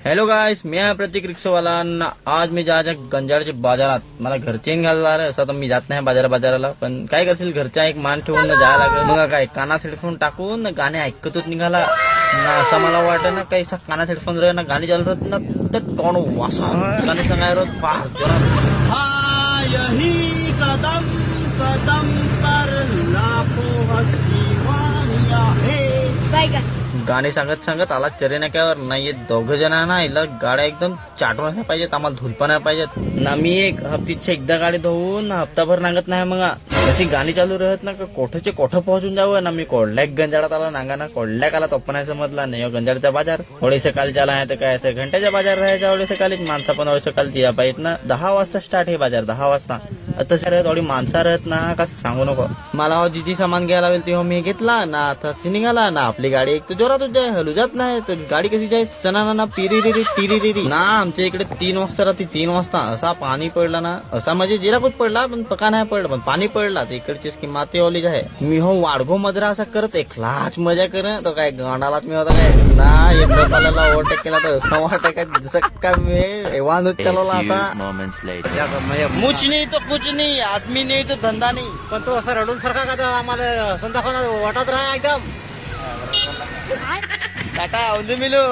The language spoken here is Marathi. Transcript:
हॅलो गाइस, मी आहे प्रतीक रिक्षावाला. आज मी जायचं गंजाडच्या बाजारात. मला घरचे घालणार आहे असं तर मी जात नाही बाजाराला. पण काय करशील, घरच्या एक मान ठेवून जायला लागेल. मग काय कानात हेडफोन टाकून गाणे ऐकतच निघाला ना. असं मला वाटत ना काही कानात हेडफोन राह ना गाणी चालू राहत ना तर तोंड वासा गाणे सांगायला फार जोरात. हा यही कदम कदम पर लाखो हसीवानिया है. गाणे सांगत सांगत आला चरेनाक्यावर. नाही दोघ जण ना हिला गाड्या एकदम चाटून नाही पाहिजेत, आम्हाला धुलपा नाही पाहिजेत ना. मी एक हप्तीच्या एकदा गाडी धुवून हप्ताभर नांगत नाही. मग अशी गाणी चालू राहत ना कोठचे कोठं पोहोचून जावं ना. मी कोडल्या गंजाडात आला नांगा ना कोडल्या काला तो नाही समजला नाही. गंजाडचा बाजार थोडी सकाळी चाला आहे तर काय तर घंट्याच्या बाजार राहायच्या वेळी सकाळीच माणसं पण वेळी सकाळची या पाहिजेत ना. 10 वाजता स्टार्ट हे बाजार, 10 वाजता. तसं थोडी माणसं राहत ना का सांगू नको. मला जिथे सामान घ्यायला लावेल तेव्हा मी घेतला ना. आता निघाला ना आपली गाडी एक तर जोरातच जाय, हलू जात नाही. तर गाडी कशी जाय सणा ना पिरी ना. आमच्या इकडे 3 वाजता राहते. 3 वाजता असा पाणी पडला ना, असा म्हणजे जिरापूच पडला पण पका नाही पडला पण पाणी पडला. तर इकडचीच की माती ओली आहे. मी हो वाढगो मधरा असं करत एकलाच मजा करत तो काय गाणालाच मी होता काय ना. एक मला ओव्हरटेक केला तर असं वाटत काय जसं का मी वाहनच चालवला. आता मुच नाही तो कुछ नाही, आदमी नाही तो धंदा नाही. पण तो असं रडून सारखा का तो आम्हाला संतापा वाटत राहा एकदम. टाटा औंधे मिलो.